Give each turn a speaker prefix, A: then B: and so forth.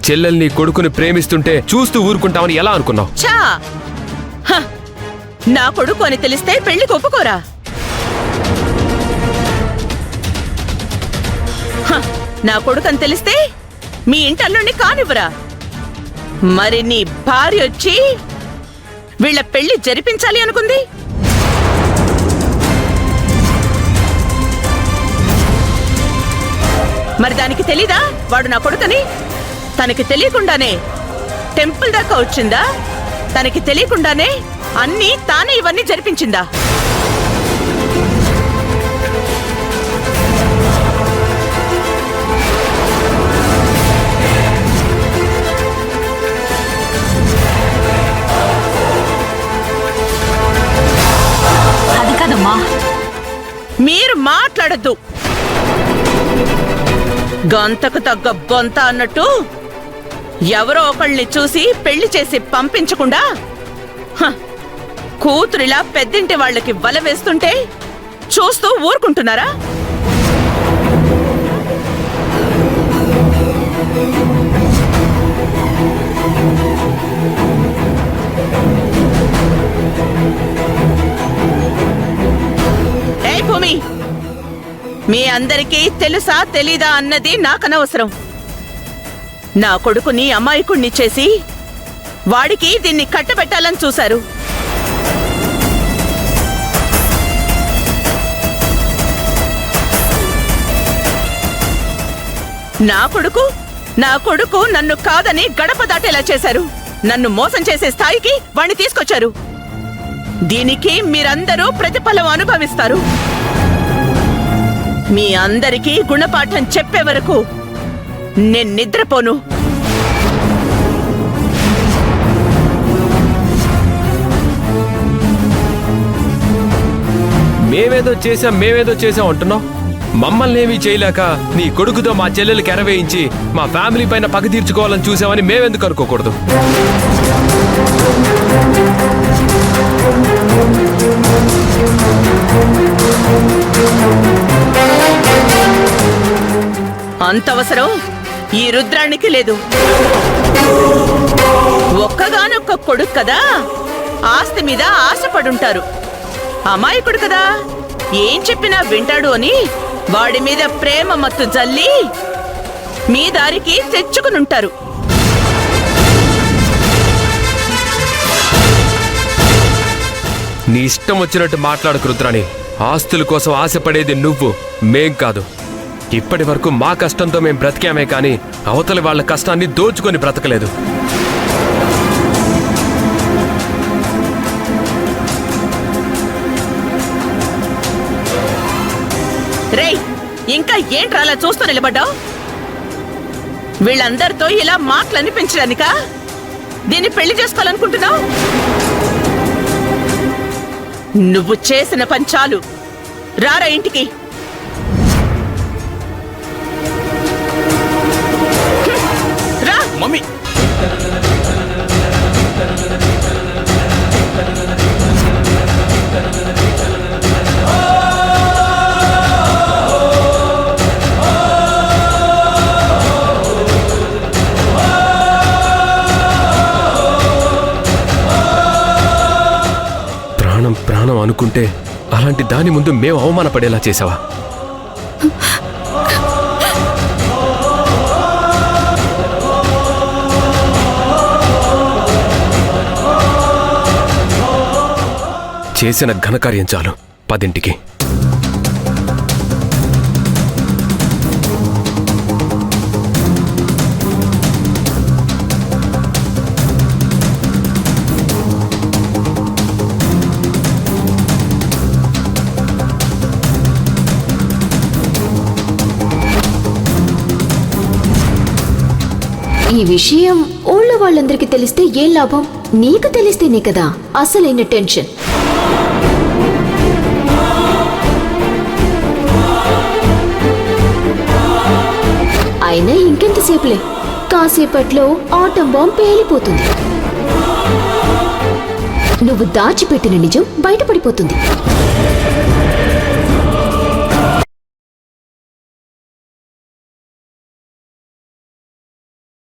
A: చెల్లెల్ని కొడుకుని ప్రేమిస్తుంటే చూస్తూ ఊరుకుంటామని ఎలా అనుకున్నావు?
B: ఛా! హ! నా కొడుకు అని తెలిస్తే పెళ్లికి ఒప్పుకోరా? నా కొడుకు అని తెలిస్తే మీ ఇంటల్లుండి కానివ్వరా? మరి నీ భార్య వచ్చి వీళ్ళ పెళ్లి జరిపించాలి అనుకుంది. మరి దానికి తెలీదా వాడు నా కొడుకని? తనకి తెలియకుండానే టెంపుల్ దాకా వచ్చిందా? తనకి తెలియకుండానే అన్నీ తానే ఇవన్నీ జరిపించిందా?
C: అది కాదమ్మా.
B: మీరు మాట్లాడద్దు. గొంతకు తగ్గ బొంత అన్నట్టు ఎవరో ఒకళ్ళని చూసి పెళ్లి చేసి పంపించకుండా కూతురిలా పెద్దింటి వాళ్ళకి వల వేస్తుంటే చూస్తూ ఊరుకుంటున్నారా? ఏ భూమి, మీ అందరికీ తెలుసా తెలీదా అన్నది నాకనవసరం. నా కొడుకుని అమాయకుణ్ణి చేసి వాడికి దీన్ని కట్టబెట్టాలని చూశారు. నా కొడుకు నన్ను కాదని గడప దాటేలా చేశారు. నన్ను మోసం చేసే స్థాయికి వాణ్ణి తీసుకొచ్చారు. దీనికి మీరందరూ ప్రతిఫలం అనుభవిస్తారు. మీ అందరికీ గుణపాఠం చెప్పే వరకు నేను నిద్రపోను.
A: మేమేదో చేసాం అంటున్నావు. మమ్మల్ని ఏమీ చేయలేక నీ కొడుకుతో మా చెల్లెలకి ఎరవేయించి మా ఫ్యామిలీ పైన పగ తీర్చుకోవాలని చూసామని మేమెందుకు అనుకోకూడదు?
B: అంత అవసరం ఈ రుద్రానికి లేదు. ఒక్కగానొక్క కొడుకు కదా, ఆస్తి మీద ఆశపడుంటారు. అమాయకుడు కదా, ఏం చెప్పినా వింటాడు అని వాడి మీద ప్రేమ మత్తు జల్లి మీ దారికి తెచ్చుకునుంటారు.
A: నీ ఇష్టం వచ్చినట్టు మాట్లాడకు రుద్రాణి. ఆస్తుల కోసం ఆశపడేది నువ్వు, మేం కాదు. ఇప్పటి వరకు మా కష్టంతో మేం బ్రతికామే కానీ అవతలి వాళ్ళ కష్టాన్ని దోచుకొని బ్రతకలేదు.
B: రేయ్, ఇంకా ఏంట్రా అలా చూస్తూ నిలబడ్డావు? వీళ్ళందరితో ఇలా మాటలని పెంచడానికా దీన్ని పెళ్లి చేసుకోవాలనుకుంటున్నావు? నువ్వు చేసిన పని చాలు. రారా ఇంటికి. రా
D: మమ్మీ.
A: ప్రాణం అనుకుంటే అలాంటి దాని ముందు మేము అవమానపడేలా చేసావా? చేసిన ఘనకార్యం చాలు, పదింటికి.
E: ఈ విషయం ఊళ్ళో వాళ్ళందరికీ తెలిస్తే ఏం లాభం? నీకు తెలిస్తేనే కదా అసలైన టెన్షన్. అయినా ఇంకెంతసేపులే, కాసేపట్లో ఆటం బాంబ్ పేలిపోతుంది. నువ్వు దాచిపెట్టిన నిజం బయటపడిపోతుంది.